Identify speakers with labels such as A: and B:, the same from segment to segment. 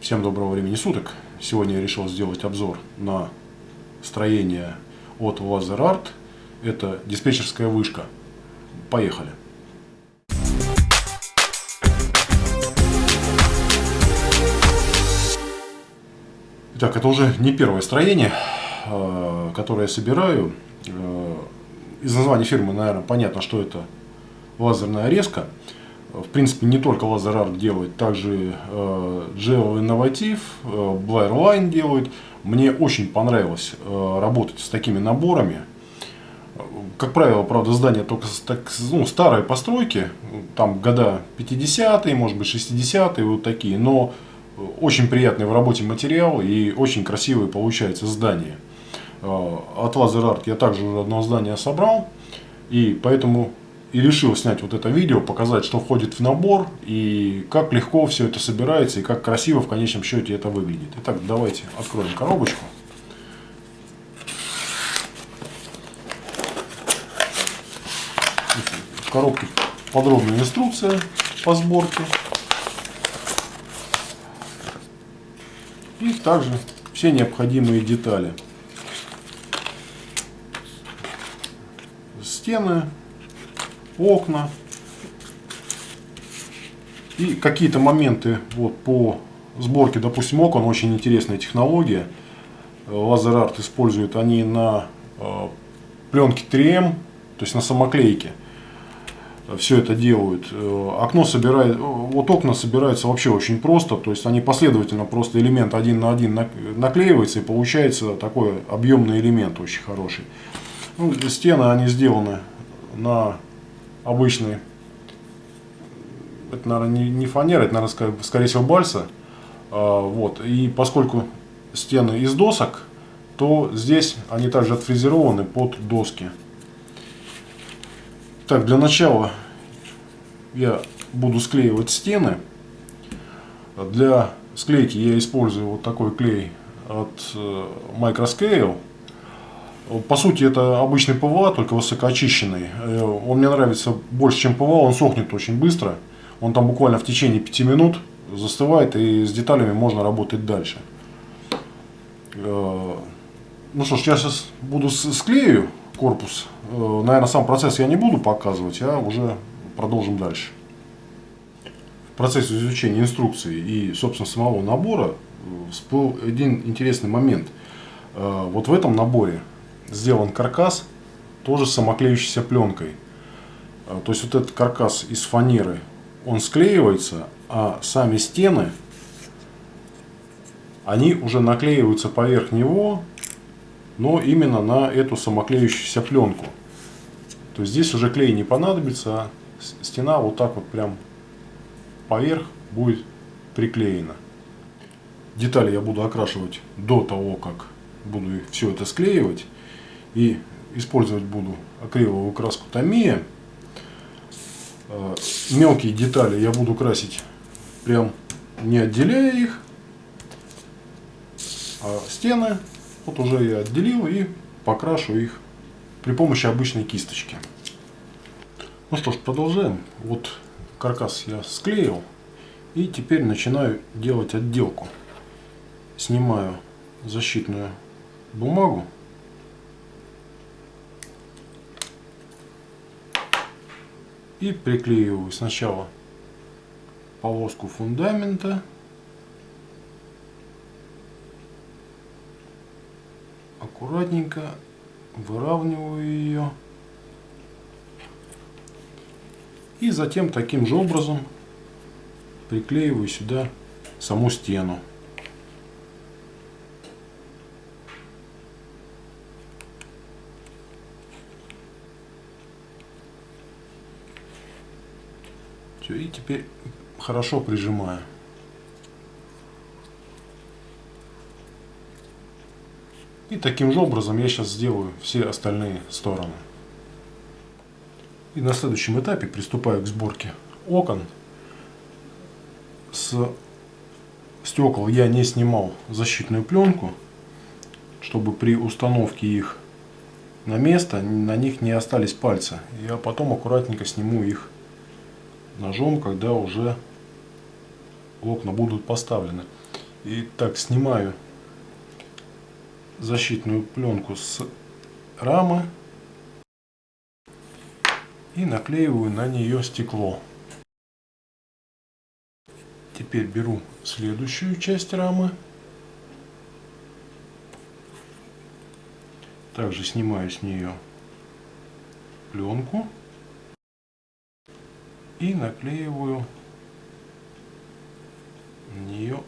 A: Всем доброго времени суток. Сегодня я решил сделать обзор на строение от LaserArt. Это диспетчерская вышка. Поехали. Итак, это уже не первое строение, которое я собираю. Из названия фирмы, наверное, понятно, что это лазерная резка. В принципе, не только LaserArt делает, также Geo Innovative, Blairline делает. Мне очень понравилось работать с такими наборами. Как правило, правда, здания только старые постройки, там года 50-е, может быть 60-е, вот такие, но очень приятный в работе материал и очень красивые получается здания. От LaserArt я также уже одно здание собрал, и поэтому и решил снять вот это видео, показать, что входит в набор и как легко все это собирается и как красиво в конечном счете это выглядит. Итак, давайте откроем коробочку. В коробке подробная инструкция по сборке. И также все необходимые детали. Стены, окна и какие-то моменты вот по сборке, допустим, окон. Очень интересная технология. LaserArt использует они на пленке 3М, то есть на самоклейке. Все это делают. Окно собирает, вот окна собираются вообще очень просто, то есть они последовательно, просто элемент один на один наклеивается и получается такой объемный элемент очень хороший. Ну, стены они сделаны на обычный, это, наверное, не фанера, это, наверное, скорее всего, бальса. Вот. И поскольку стены из досок, то здесь они также отфрезерованы под доски. Так, для начала я буду склеивать стены. Для склейки я использую вот такой клей от Microscale. По сути, это обычный ПВА, только высокоочищенный. Он мне нравится больше, чем ПВА, он сохнет очень быстро. Он там буквально в течение 5 минут застывает, и с деталями можно работать дальше. Ну что ж, я сейчас буду склею корпус. Наверное, сам процесс я не буду показывать, а уже продолжим дальше. В процессе изучения инструкции и, собственно, самого набора всплыл один интересный момент. Вот в этом наборе сделан каркас тоже с самоклеющейся пленкой. То есть вот этот каркас из фанеры, он склеивается, а сами стены, они уже наклеиваются поверх него, но именно на эту самоклеющуюся пленку. То есть здесь уже клей не понадобится, а стена вот так вот прям поверх будет приклеена. Детали я буду окрашивать до того, как буду все это склеивать. И использовать буду акриловую краску Tamiya. Мелкие детали я буду красить прям не отделяя их. А стены вот уже я отделил и покрашу их при помощи обычной кисточки. Ну что ж, продолжаем. Вот каркас я склеил. И теперь начинаю делать отделку. Снимаю защитную бумагу. И приклеиваю сначала полоску фундамента. Аккуратненько выравниваю ее. И затем таким же образом приклеиваю сюда саму стену. И теперь хорошо прижимаю. И таким же образом я сейчас сделаю все остальные стороны. И на следующем этапе приступаю к сборке окон. С стекол я не снимал защитную пленку, чтобы при установке их на место на них не остались пальцы. Я потом аккуратненько сниму их ножом, когда уже окна будут поставлены. Итак, снимаю защитную пленку с рамы и наклеиваю на нее стекло. Теперь беру следующую часть рамы. Также снимаю с нее пленку и наклеиваю на нее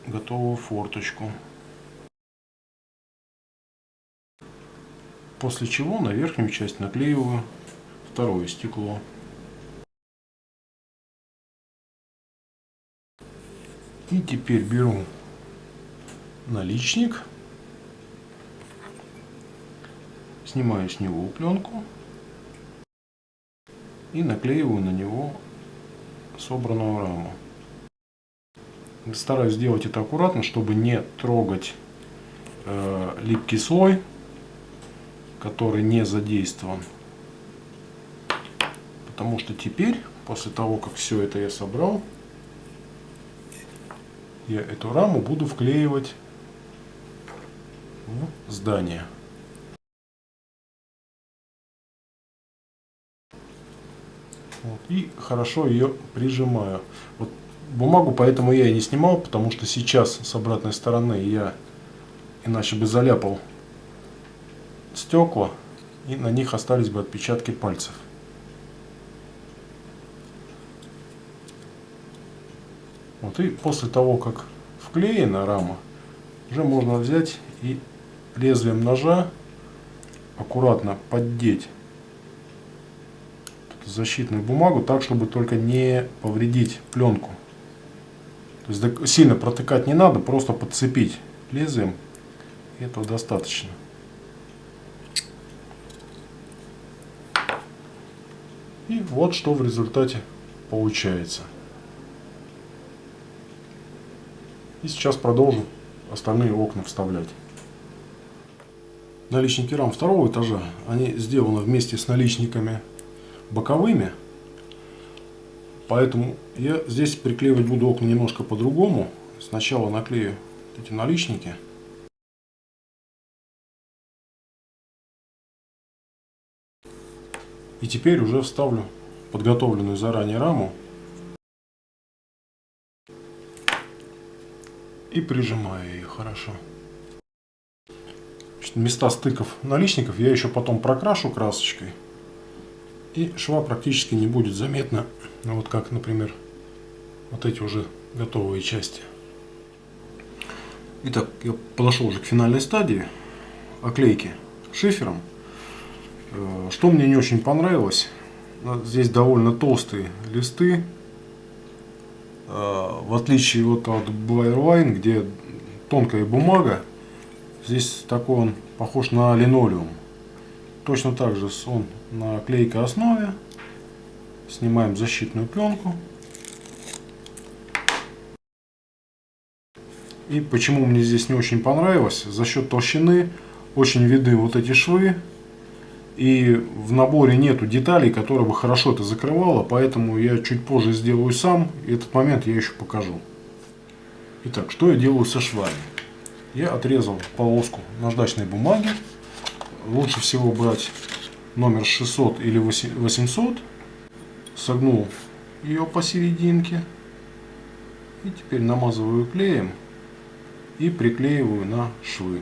A: готовую форточку. После чего на верхнюю часть наклеиваю второе стекло. И теперь беру наличник, снимаю с него пленку и наклеиваю на него собранную раму. Стараюсь сделать это аккуратно, чтобы не трогать липкий слой, который не задействован. Потому что теперь, после того, как все это я собрал, я эту раму буду вклеивать в здание. Вот, и хорошо ее прижимаю. Вот бумагу поэтому я и не снимал, потому что сейчас с обратной стороны я иначе бы заляпал стекла, и на них остались бы отпечатки пальцев. Вот, и после того, как вклеена рама, уже можно взять и лезвием ножа аккуратно поддеть защитную бумагу так, чтобы только не повредить пленку. То есть сильно протыкать не надо, просто подцепить лезвием, и этого достаточно. И вот что в результате получается. И сейчас продолжу остальные окна вставлять. Наличники рам второго этажа, они сделаны вместе с наличниками боковыми. Поэтому я здесь приклеивать буду окна немножко по-другому. Сначала наклею эти наличники. И теперь уже вставлю подготовленную заранее раму и прижимаю ее хорошо. Места стыков наличников я еще потом прокрашу красочкой, и шва практически не будет заметно. Вот как, например, вот эти уже готовые части. Итак, я подошел уже к финальной стадии оклейки шифером. Что мне не очень понравилось, здесь довольно толстые листы, в отличие вот от Blairwine, где тонкая бумага, здесь такой он похож на линолеум. Точно так же он на клейкой основе. Снимаем защитную пленку. И почему мне здесь не очень понравилось, за счет толщины очень видны вот эти швы. И в наборе нету деталей, которые бы хорошо это закрывало, поэтому я чуть позже сделаю сам, и этот момент я еще покажу. Итак, что я делаю со швами? Я отрезал полоску наждачной бумаги. Лучше всего брать номер 600 или 800. Согнул ее посерединке. И теперь намазываю клеем и приклеиваю на швы.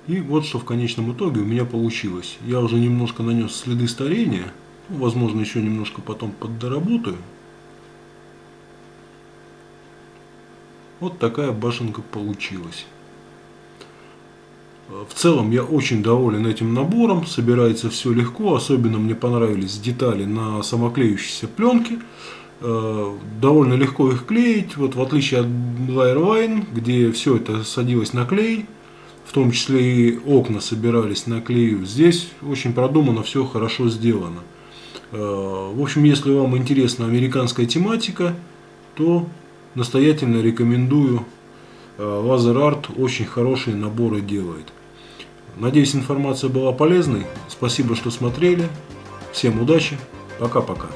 A: И вот что в конечном итоге у меня получилось. Я уже немножко нанес следы старения. Возможно, еще немножко потом поддоработаю. Вот такая башенка получилась. В целом я очень доволен этим набором. Собирается все легко. Особенно мне понравились детали на самоклеющейся пленке. Довольно легко их клеить. Вот в отличие от Blairwine, где все это садилось на клей. В том числе и окна собирались на клею. Здесь очень продумано, все хорошо сделано. В общем, если вам интересна американская тематика, то настоятельно рекомендую. LaserArt очень хорошие наборы делает. Надеюсь, информация была полезной. Спасибо, что смотрели. Всем удачи. Пока-пока.